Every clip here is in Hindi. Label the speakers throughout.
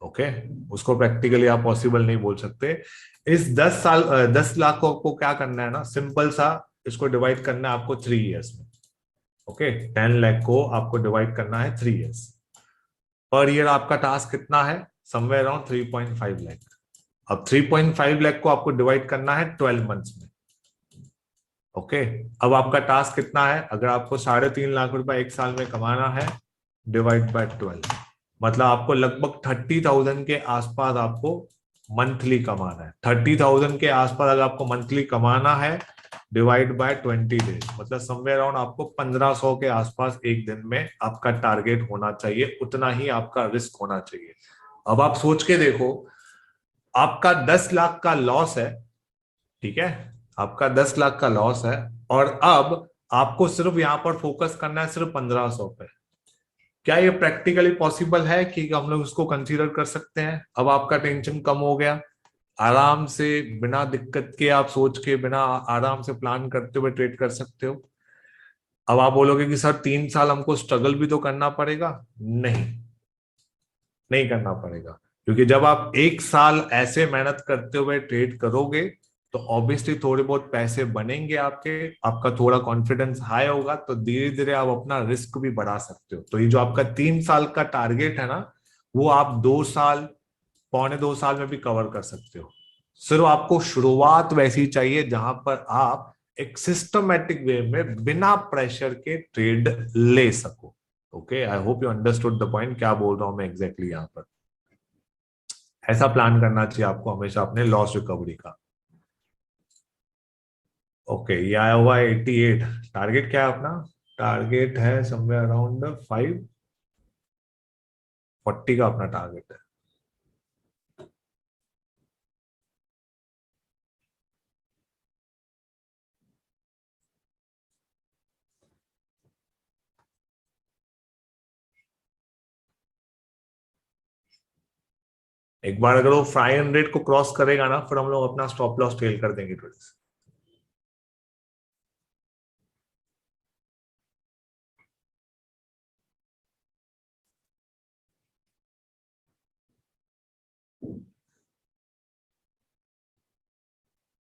Speaker 1: ओके, उसको प्रैक्टिकली आप पॉसिबल नहीं बोल सकते। इस 10 साल 10 लाख को आपको क्या करना है ना, सिंपल सा, इसको डिवाइड करना है आपको 3 इयर्स में। ओके, 10 लाख को आपको डिवाइड करना है 3 इयर्स। पर ईयर आपका टास्क कितना है, समवेयर अराउंड 3.5 लाख। अब 3.5 लाख को आपको डिवाइड करना है 12 मंथ्स में। ओके, अब आपका टास्क कितना है, अगर आपको 3.5 लाख रुपए एक साल में कमाना है, डिवाइड बाय 12, मतलब आपको लगभग 30,000 के आसपास आपको मंथली कमाना है। 30,000 के आसपास अगर आपको मंथली कमाना है, डिवाइड बाय 20 डेज, मतलब समवेयर अराउंड आपको 1500 के आसपास एक दिन में आपका टारगेट होना चाहिए, उतना ही आपका रिस्क होना चाहिए। अब आप सोच के देखो, आपका 10 लाख का लॉस है, ठीक है, आपका 10 लाख का लॉस है, और अब आपको सिर्फ यहां पर फोकस करना है सिर्फ 1500 पे। क्या ये प्रैक्टिकली पॉसिबल है कि हम लोग इसको कंसीडर कर सकते हैं? अब आपका टेंशन कम हो गया, आराम से बिना दिक्कत के आप सोच के बिना आराम से प्लान करते हुए ट्रेड कर सकते हो। अब आप बोलोगे कि सर 3 साल हमको स्ट्रगल भी तो करना पड़ेगा। नहीं, नहीं करना पड़ेगा, क्योंकि जब आप एक साल ऐसे मेहनत करते हुए ट्रेड करोगे, तो ऑब्वियसली थोड़े बहुत पैसे बनेंगे आपके, आपका थोड़ा कॉन्फिडेंस हाई होगा, तो धीरे धीरे आप अपना रिस्क भी बढ़ा सकते हो। तो ये जो आपका 3 साल का टारगेट है ना, वो आप 2 साल, पौने 2 साल में भी कवर कर सकते हो। सिर्फ आपको शुरुआत वैसी चाहिए जहां पर आप एक सिस्टमेटिक वे में बिना प्रेशर के ट्रेड ले सको। Okay, I hope you understood the point, क्या बोल रहा हूं मैं एग्जैक्टली यहाँ पर। ऐसा प्लान करना चाहिए आपको हमेशा अपने लॉस रिकवरी का। ओके, ये आया हुआ है 88। टारगेट क्या है अपना? टारगेट है समवेयर अराउंड 540 का अपना टारगेट है। एक बार अगर वो 500 को क्रॉस करेगा ना, फिर हम लोग अपना स्टॉप लॉस टेल कर देंगे थोड़ी सी।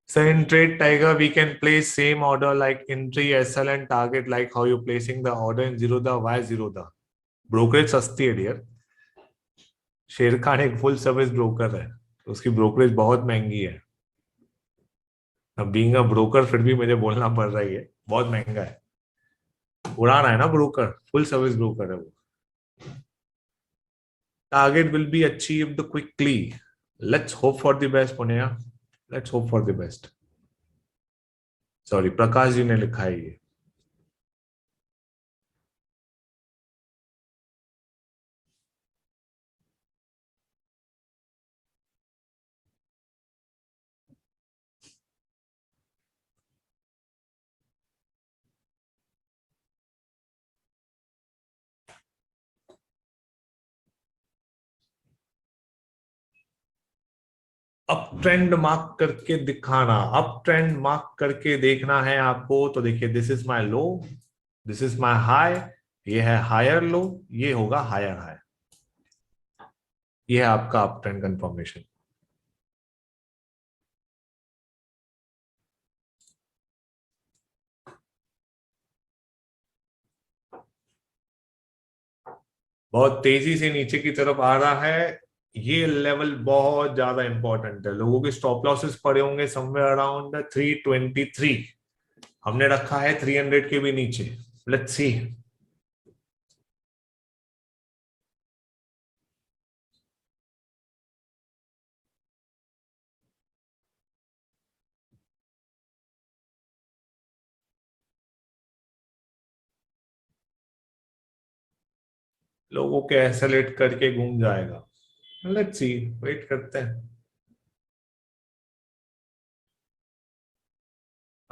Speaker 1: So in trade tiger, we can place same order like entry, SL and target, like how you placing the order in zero the why zero the brokerage सस्ती है डियर। शेर खान एक फुल सर्विस ब्रोकर है, तो उसकी ब्रोकरेज बहुत महंगी है। अब बीइंग अ ब्रोकर फिर भी मुझे बोलना पड़ रहा है, बहुत महंगा है। उड़ाना है ना ब्रोकर, फुल सर्विस ब्रोकर है वो। Target will be achieved quickly. Let's hope for the best Punia, let's hope for the best. Sorry, Prakash ji ने लिखा है ये। अप ट्रेंड मार्क करके दिखाना, अप ट्रेंड मार्क करके देखना है आपको, तो देखिए, this is my low, this is my high, ये है हायर लो, ये होगा हायर हाई। ये है आपका अप ट्रेंड कंफर्मेशन। बहुत तेजी से नीचे की तरफ आ रहा है, ये लेवल बहुत ज्यादा इंपॉर्टेंट है। लोगों के स्टॉप लॉसेस पड़े होंगे समवेयर अराउंड 323, हमने रखा है 300 के भी नीचे। Let's see. लोगों के एसेलेट करके घूम जाएगा। लेट्स सी, वेट करते हैं।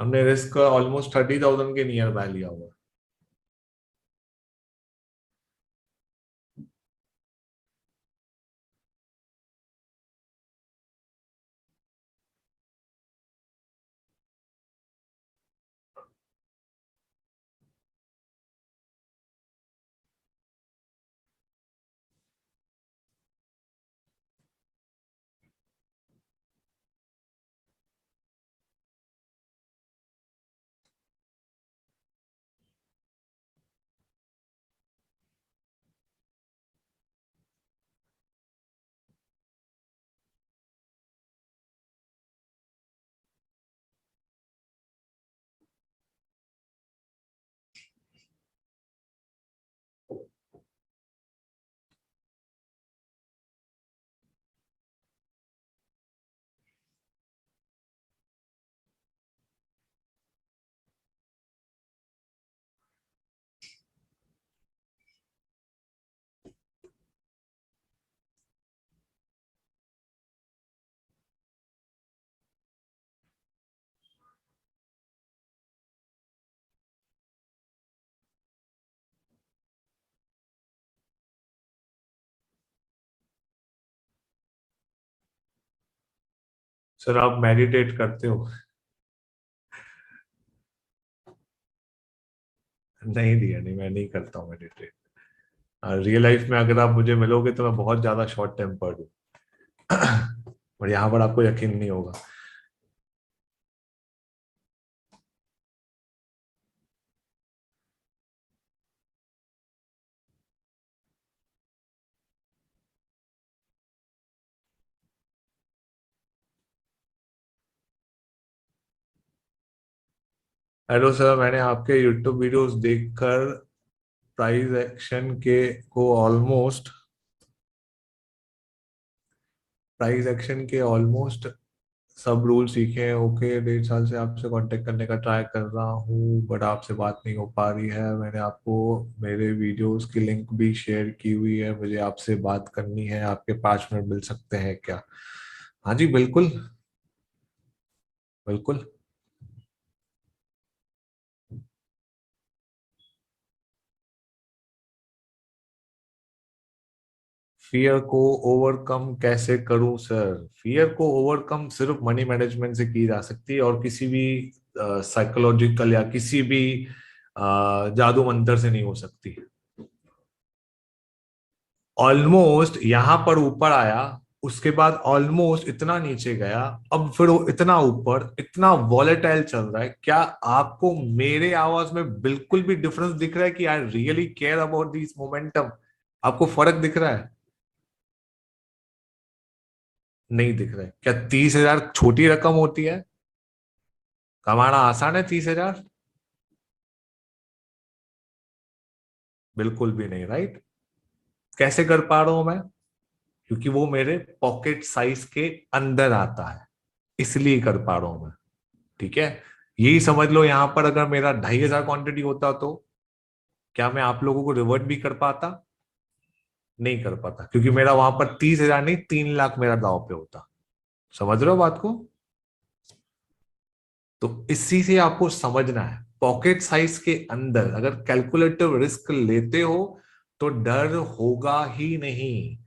Speaker 1: हमने रिस्क ऑलमोस्ट 30,000 के नियर बाय लिया हुआ। सर आप मेडिटेट करते हो? नहीं दिया, नहीं, मैं नहीं करता हूँ मेडिटेट। रियल लाइफ में अगर आप मुझे मिलोगे तो मैं बहुत ज्यादा शॉर्ट टेम्पर्ड हूँ। और यहाँ पर आपको यकीन नहीं होगा। हेलो सर, मैंने आपके यूट्यूब वीडियोस देखकर प्राइस एक्शन के को ऑलमोस्ट प्राइस एक्शन के ऑलमोस्ट सब रूल सीखे हैं। ओके, 1.5 साल से आपसे कांटेक्ट करने का ट्राई कर रहा हूँ बट आपसे बात नहीं हो पा रही है। मैंने आपको मेरे वीडियोस की लिंक भी शेयर की हुई है। मुझे आपसे बात करनी है, आपके 5 मिनट मिल सकते हैं क्या? हाँ जी, बिल्कुल। बिल्कुल। फियर को ओवरकम कैसे करूं सर? फियर को ओवरकम सिर्फ मनी मैनेजमेंट से की जा सकती है, और किसी भी साइकोलॉजिकल या किसी भी जादू मंत्र से नहीं हो सकती। ऑलमोस्ट यहां पर ऊपर आया, उसके बाद ऑलमोस्ट इतना नीचे गया, अब फिर वो इतना ऊपर, इतना वॉलेटाइल चल रहा है। क्या आपको मेरे आवाज में बिल्कुल भी डिफरेंस दिख रहा है कि I really care about this momentum? आपको फर्क दिख रहा है? नहीं दिख रहा है? क्या 30,000 छोटी रकम होती है? कमाना आसान है 30,000? बिल्कुल भी नहीं, राइट? कैसे कर पा रहा हूं मैं? क्योंकि वो मेरे पॉकेट साइज के अंदर आता है, इसलिए कर पा रहा हूं मैं। ठीक है, यही समझ लो। यहां पर अगर मेरा 2,500 क्वांटिटी होता तो क्या मैं आप लोगों को रिवर्ट भी कर पाता? नहीं कर पाता, क्योंकि मेरा वहां पर 30,000 नहीं, 3 लाख मेरा दाव पे होता। समझ रहे हो बात को? तो इसी से आपको समझना है, पॉकेट साइज के अंदर अगर कैलकुलेटिव रिस्क लेते हो तो डर होगा ही नहीं।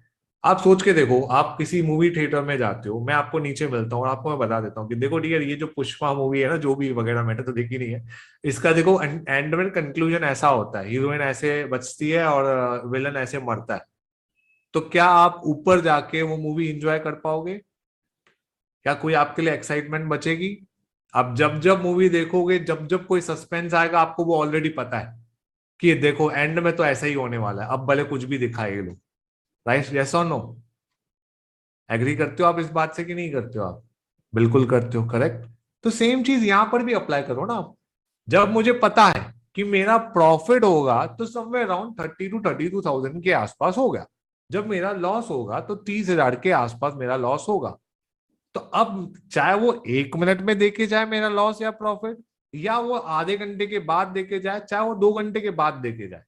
Speaker 1: आप सोच के देखो, आप किसी मूवी थिएटर में जाते हो, मैं आपको नीचे मिलता हूँ और आपको मैं बता देता हूँ कि देखो डियर, ये जो पुष्पा मूवी है ना, जो भी वगैरह, मैंने तो देखी नहीं है, इसका देखो एंड में कंक्लूजन ऐसा होता है, हीरोइन ऐसे बचती है और विलन ऐसे मरता है। तो क्या आप ऊपर जाके वो मूवी एंजॉय कर पाओगे? क्या कोई आपके लिए एक्साइटमेंट बचेगी? आप जब जब मूवी देखोगे, जब जब कोई सस्पेंस आएगा, आपको वो ऑलरेडी पता है कि देखो एंड में तो ऐसा ही होने वाला है, अब भले कुछ भी दिखाए ये लोग। राइट? यस और नो? एग्री करते हो आप इस बात से कि नहीं करते हो आप? बिल्कुल करते हो, करेक्ट। तो सेम चीज यहां पर भी अप्लाई करो ना आप। जब मुझे पता है कि मेरा प्रॉफिट होगा तो समवेयर अराउंड 30 to 32,000 के आसपास होगा, जब मेरा लॉस होगा तो 30,000 के आसपास मेरा लॉस होगा। तो अब चाहे वो 1 मिनट में देखे जाए मेरा लॉस या प्रॉफिट, या वो आधे घंटे के बाद देखे जाए, चाहे वो 2 घंटे के बाद देखे जाए,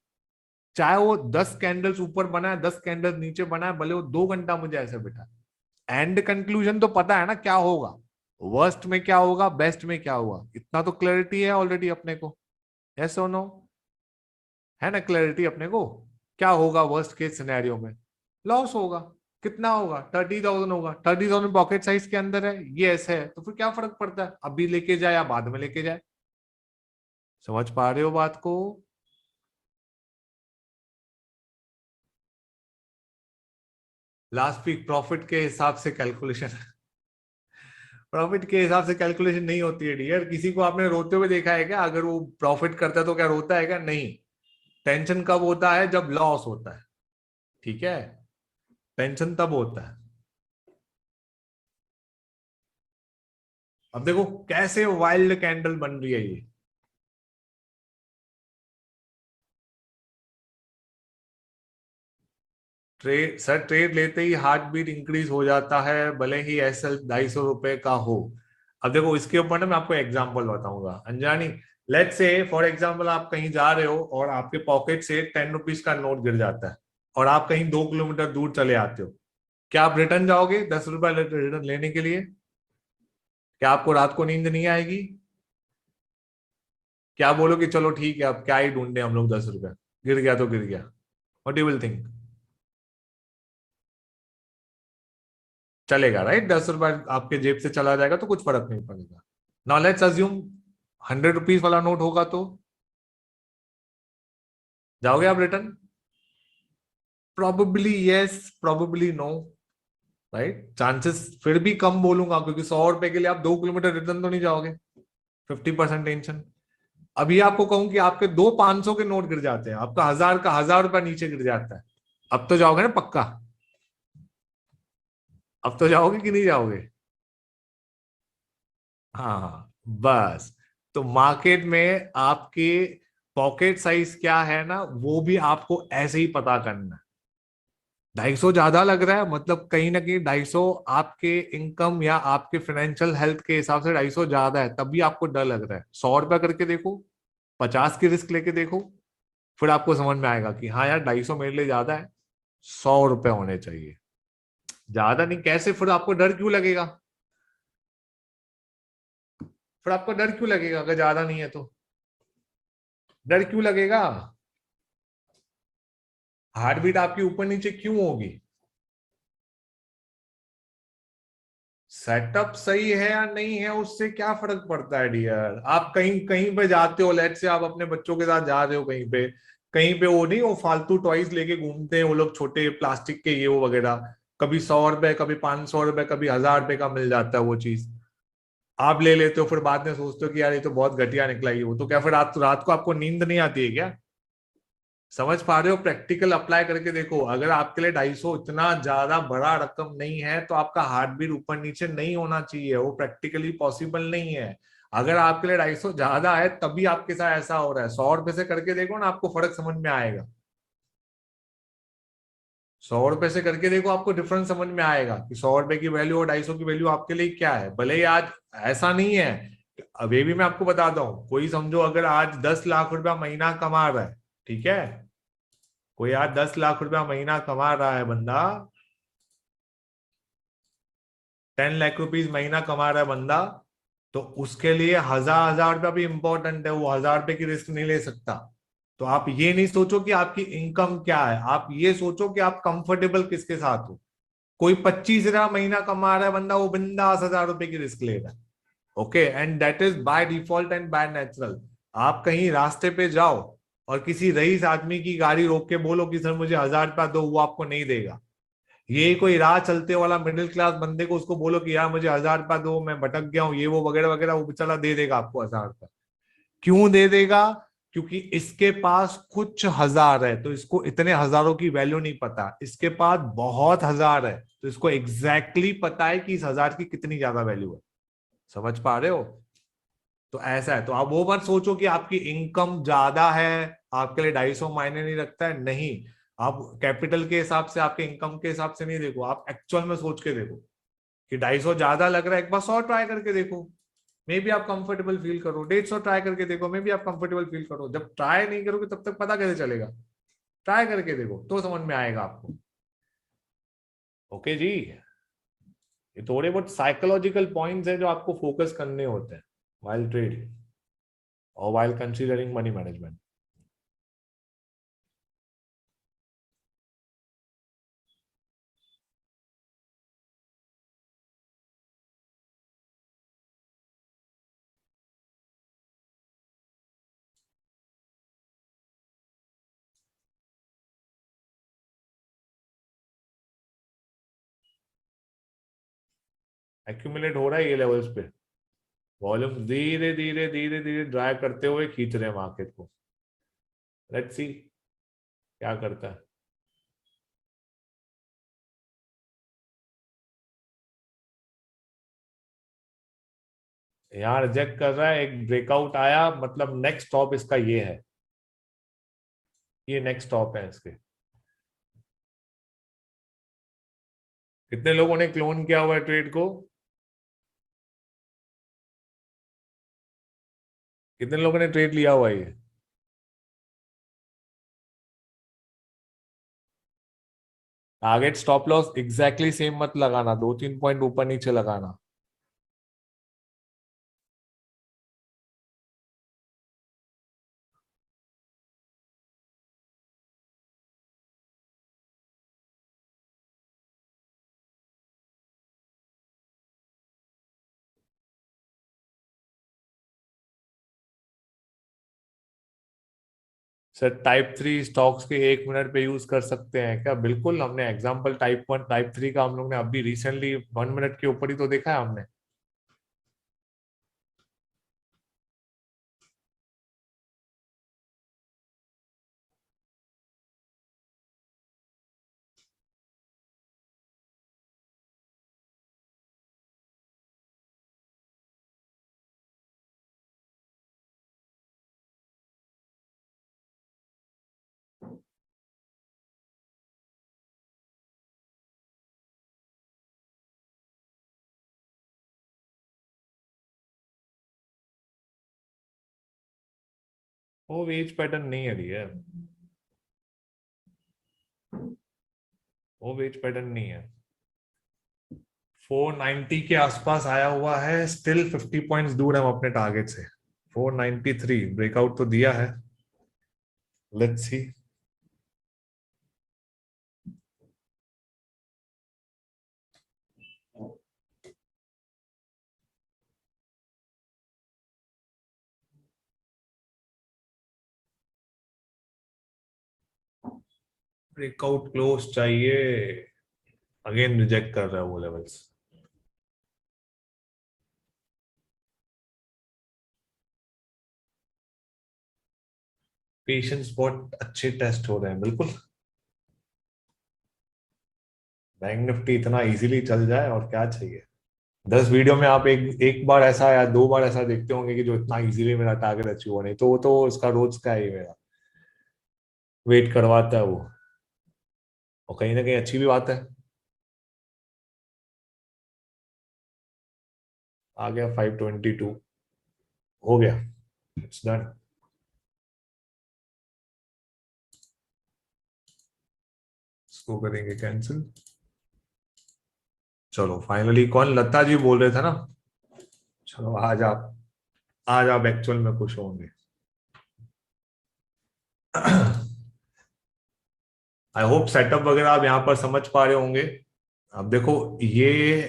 Speaker 1: चाहे वो 10 कैंडल्स ऊपर बनाए 10 कैंडल्स नीचे बनाए, भले वो 2 घंटा मुझे ऐसे बिठा, एंड कंक्लूजन तो पता है ना क्या होगा। वर्स्ट में क्या होगा, बेस्ट में क्या होगा, इतना तो क्लैरिटी है ऑलरेडी अपने को। यस और नो? है ना क्लैरिटी अपने को? क्या होगा वर्स्ट केस सिनेरियो में? लॉस होगा। कितना होगा? 30,000 होगा। 30,000 पॉकेट साइज के अंदर है, ये ऐसे है, तो फिर क्या फर्क पड़ता है अभी लेके जाए या बाद में लेके जाए? समझ पा रहे हो बात को? लास्ट वीक प्रॉफिट के हिसाब से कैलकुलेशन प्रॉफिट के हिसाब से कैलकुलेशन नहीं होती है डियर। किसी को आपने रोते हुए देखा है क्या? अगर वो प्रॉफिट करता है तो क्या रोता है क्या? नहीं। टेंशन कब होता है? जब लॉस होता है। ठीक है, टेंशन तब होता है। अब देखो कैसे वाइल्ड कैंडल बन रही है ये। ट्रेड सर, ट्रेड लेते ही हार्ट बीट इंक्रीज हो जाता है, भले ही एसएल 250 रुपए का हो। अब देखो इसके ऊपर ना मैं आपको एग्जांपल बताऊंगा अंजानी। लेट्स से फॉर एग्जांपल आप कहीं जा रहे हो और आपके पॉकेट से 10 रुपीज का नोट गिर जाता है, और आप कहीं 2 किलोमीटर दूर चले आते हो। क्या आप रिटर्न जाओगे 10 रुपए रिटर्न लेने के लिए? क्या आपको रात को नींद नहीं आएगी? क्या बोलोगे चलो ठीक है, अब क्या ही ढूंढे हम लोग, 10 रुपए गिर गया तो गिर गया? What you will think? चलेगा राइट, 10 रुपए आपके जेब से चला जाएगा तो कुछ फर्क नहीं पड़ेगा। नाउ लेट्स अज्यूम 100 रुपीज वाला नोट होगा तो जाओगे आप return? Probably yes, probably no, right. Chances फिर भी कम बोलूंगा, क्योंकि 100 रुपए के लिए आप 2 किलोमीटर रिटर्न तो नहीं जाओगे। 50% टेंशन। अभी आपको कहूं कि आपके दो 500 के नोट गिर जाते हैं, आपका 1000 का 1000 रुपया नीचे गिर जाता है, अब तो जाओगे ना पक्का? अब तो जाओगे कि नहीं जाओगे? हाँ हाँ, बस। तो मार्केट में आपके पॉकेट साइज क्या है ना, वो भी आपको ऐसे ही पता करना है। 250 ज्यादा लग रहा है, मतलब कहीं ना कहीं 250 आपके इनकम या आपके फाइनेंशियल हेल्थ के हिसाब से 250 ज्यादा है, तब भी आपको डर लग रहा है। 100 रुपया करके देखो, 50 की रिस्क लेके देखो, फिर आपको समझ में आएगा कि हाँ यार 250 मेरे लिए ज्यादा है, 100 रुपए होने चाहिए। ज्यादा नहीं कैसे, फिर आपको डर क्यों लगेगा? फिर आपको डर क्यों लगेगा अगर ज्यादा नहीं है तो? डर क्यों लगेगा? हार्ट बीट आपकी ऊपर नीचे क्यों होगी? सेटअप सही है या नहीं है उससे क्या फर्क पड़ता है डियर? आप कहीं कहीं पे जाते हो, लेट से आप अपने बच्चों के साथ जा रहे हो कहीं पे, कहीं पे वो नहीं, वो फालतू टॉयज लेके घूमते हैं वो लोग, छोटे प्लास्टिक के ये वो वगैरह। कभी 100 रुपए, कभी 500 रुपए, कभी 1000 रुपए का मिल जाता है वो चीज। आप ले लेते हो, फिर बाद में सोचते हो कि यार ये तो बहुत घटिया निकला ये वो, तो क्या फिर रात रात को आपको नींद नहीं आती है क्या? समझ पा रहे हो? प्रैक्टिकल अप्लाई करके देखो, अगर आपके लिए 250 इतना ज्यादा बड़ा रकम नहीं है तो आपका हार्ट बीट ऊपर नीचे नहीं होना चाहिए, वो प्रैक्टिकली पॉसिबल नहीं है। अगर आपके लिए 250 ज्यादा है तभी आपके साथ ऐसा हो रहा है। 100 रुपए से करके देखो ना, आपको फर्क समझ में आएगा। 100 रुपए से करके देखो, आपको डिफरेंस समझ में आएगा कि 100 रुपए की वैल्यू और 250 की वैल्यू आपके लिए क्या है। भले ही आज ऐसा नहीं है, अभी भी मैं आपको बताता हूँ, कोई समझो अगर आज 10 लाख रुपया महीना कमा रहा है, ठीक है, कोई आज 10 लाख रुपया महीना कमा रहा है बंदा, 10 लाख रुपीज महीना कमा रहा है बंदा, तो उसके लिए 1000 1000 रुपया भी इंपॉर्टेंट है, वो 1000 रुपए की रिस्क नहीं ले सकता। तो आप ये नहीं सोचो कि आपकी इनकम क्या है, आप ये सोचो कि आप कंफर्टेबल किसके साथ हो। कोई 25 हजार महीना कमा रहा है बंदा, वो बिंदास 1000 रुपए की रिस्क ले रहा है। Okay, and that is by default and by natural. आप कहीं रास्ते पे जाओ और किसी रईस आदमी की गाड़ी रोक के बोलो कि सर मुझे 1000 रुपया दो, वो आपको नहीं देगा। ये कोई राह चलते वाला मिडिल क्लास बंदे को उसको बोलो कि यार मुझे 1000 रुपया दो, मैं भटक गया हूँ ये वो वगैरह वगैरह, वो बेचारा दे देगा आपको 1000 रुपया। क्यों दे देगा? क्योंकि इसके पास कुछ हजार है तो इसको इतने हजारों की वैल्यू नहीं पता, इसके पास बहुत हजार है तो इसको एग्जैक्टली exactly पता है कि इस हजार की कितनी ज्यादा वैल्यू है। समझ पा रहे हो? तो ऐसा है, तो आप वो मत सोचो कि आपकी इनकम ज्यादा है आपके लिए 250 मायने नहीं रखता है, नहीं। आप कैपिटल के हिसाब से, आपके इनकम के हिसाब से नहीं देखो, आप एक्चुअल में सोच के देखो कि 250 ज्यादा लग रहा है, एक बार 100 ट्राई करके देखो, मे बी आप कंफर्टेबल फील करो। 150 ट्राई करके देखो, मे बी आप कंफर्टेबल फील करो। जब ट्राई नहीं करोगे तब तक पता कैसे चलेगा? ट्राई करके देखो तो समझ में आएगा आपको। ओके जी, ये थोड़े बहुत साइकोलॉजिकल पॉइंट्स हैं जो आपको फोकस करने होते हैं while trading और while considering money management. Accumulate हो रहा है ये लेवल्स पे, वॉल्यूम धीरे धीरे धीरे धीरे ड्राइव करते हुए खींच रहे हैं मार्केट को। लेट्स सी क्या करता है। यहाँ रिजेक्ट कर रहा है, एक ब्रेकआउट आया, मतलब नेक्स्ट स्टॉप इसका ये है, ये नेक्स्ट स्टॉप है इसके। कितने लोगों ने क्लोन किया हुआ है ट्रेड को? कितने लोगों ने ट्रेड लिया हुआ है ये? Target stop loss exactly same मत लगाना, 2 3 पॉइंट ऊपर नीचे लगाना। सर टाइप 3 स्टॉक्स के 1 मिनट पे यूज कर सकते हैं क्या? बिल्कुल, हमने एग्जांपल टाइप 1 टाइप 3 का हम लोग ने अभी रिसेंटली 1 मिनट के ऊपर ही तो देखा है हमने। वो वेज पैटर्न नहीं है है, वो वेज पैटर्न नहीं है। 490 के आसपास आया हुआ है, स्टिल 50 पॉइंट्स दूर है हम अपने टारगेट से। 493 ब्रेकआउट तो दिया है, लेट्स सी। ब्रेकआउट क्लोज चाहिए, अगेन रिजेक्ट कर रहा है वो लेवल्स। पेशेंस बहुत अच्छे टेस्ट हो रहे हैं, बिल्कुल। बैंक निफ्टी इतना इजीली चल जाए और क्या चाहिए। 10 वीडियो में आप एक एक बार ऐसा या 2 बार ऐसा देखते होंगे कि जो इतना इजीली मेरा टारगेट अचीव हो, नहीं तो वो तो उसका रोज का ही मेरा वेट करवाता है वो। और कहीं ना कहीं अच्छी भी बात है। आ गया 522, हो गया, इट्स डन। इसको करेंगे कैंसिल। चलो फाइनली, कौन, लता जी बोल रहे थे ना? चलो आज आप एक्चुअल में खुश होंगे। आई होप सेटअप वगैरह आप यहाँ पर समझ पा रहे होंगे। अब देखो ये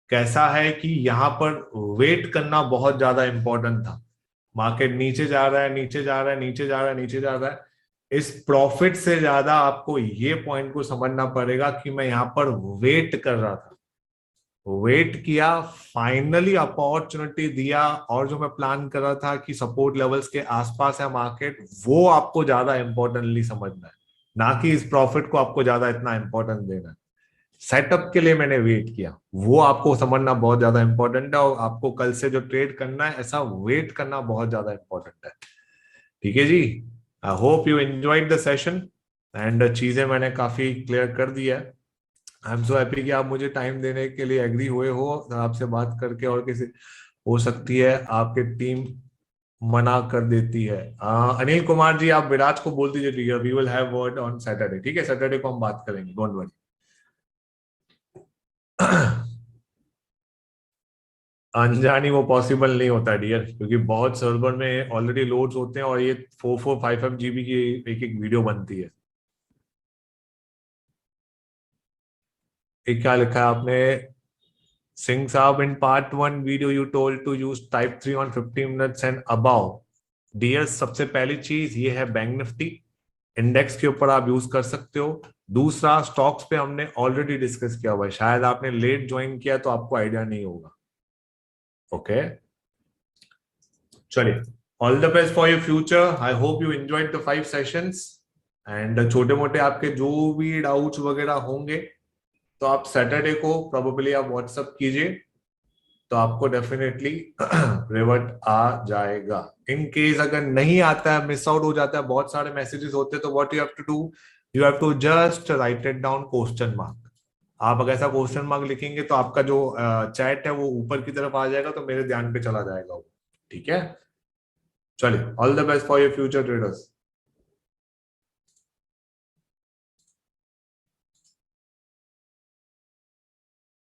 Speaker 1: कैसा है कि यहाँ पर वेट करना बहुत ज्यादा इंपॉर्टेंट था। मार्केट नीचे जा रहा है, नीचे जा रहा है, नीचे जा रहा है, नीचे जा रहा है। इस प्रॉफिट से ज्यादा आपको ये पॉइंट को समझना पड़ेगा कि मैं यहाँ पर वेट कर रहा था, वेट किया, फाइनली अपॉर्चुनिटी दिया, और जो मैं प्लान कर रहा था कि सपोर्ट लेवल्स के आसपास है मार्केट, वो आपको ज्यादा इंपॉर्टेंटली समझना है, ना कि इस प्रॉफिट को आपको ज्यादा इतना इंपॉर्टेंस देना है। सेटअप के लिए मैंने वेट किया, वो आपको समझना बहुत ज्यादा इंपॉर्टेंट है, और आपको कल से जो ट्रेड करना है ऐसा वेट करना बहुत ज्यादा इंपॉर्टेंट है। ठीक है जी। I hope you enjoyed the session, and चीजें मैंने काफी क्लियर कर दिया है। आई एम सो हैप्पी कि आप मुझे टाइम देने के लिए एग्री हुए हो आपसे बात करके। और किसी, हो सकती है आपके टीम मना कर देती है। अनिल कुमार जी, आप विराज को बोल दीजिए we will have word on Saturday. ठीक है, सैटरडे को हम बात करेंगे, डोंट वरी। अनजानी वो पॉसिबल नहीं होता डियर, क्योंकि बहुत सर्वर में ऑलरेडी लोड्स होते हैं, और ये 4-4-5-5 GB की एक एक वीडियो बनती है। एक क्या लिखा है आपने? सिंह साहब, in part 1 video you told to use type 3 on 15 minutes and about. Dear, सबसे पहली चीज ये है बैंक निफ्टी इंडेक्स के ऊपर आप यूज कर सकते हो। दूसरा, स्टॉक्स पे हमने ऑलरेडी डिस्कस किया हुआ है, शायद आपने लेट ज्वाइन किया तो आपको आइडिया नहीं होगा। ओके, चलिए, all the best for your future. I hope you enjoyed the 5 sessions. And छोटे मोटे आपके जो भी डाउट्स वगैरह होंगे तो आप सैटरडे को प्रोबेबली आप व्हाट्सअप कीजिए, तो आपको डेफिनेटली रिवर्ट आ जाएगा। इन केस अगर नहीं आता है, मिस आउट हो जाता है, बहुत सारे मैसेजेस होते हैं, तो what you have to do, you have to just write it down question mark. आप अगर ऐसा क्वेश्चन मार्क लिखेंगे तो आपका जो चैट है वो ऊपर की तरफ आ जाएगा, तो मेरे ध्यान पे चला जाएगा वो। ठीक है, चलिए, all the best for your future traders.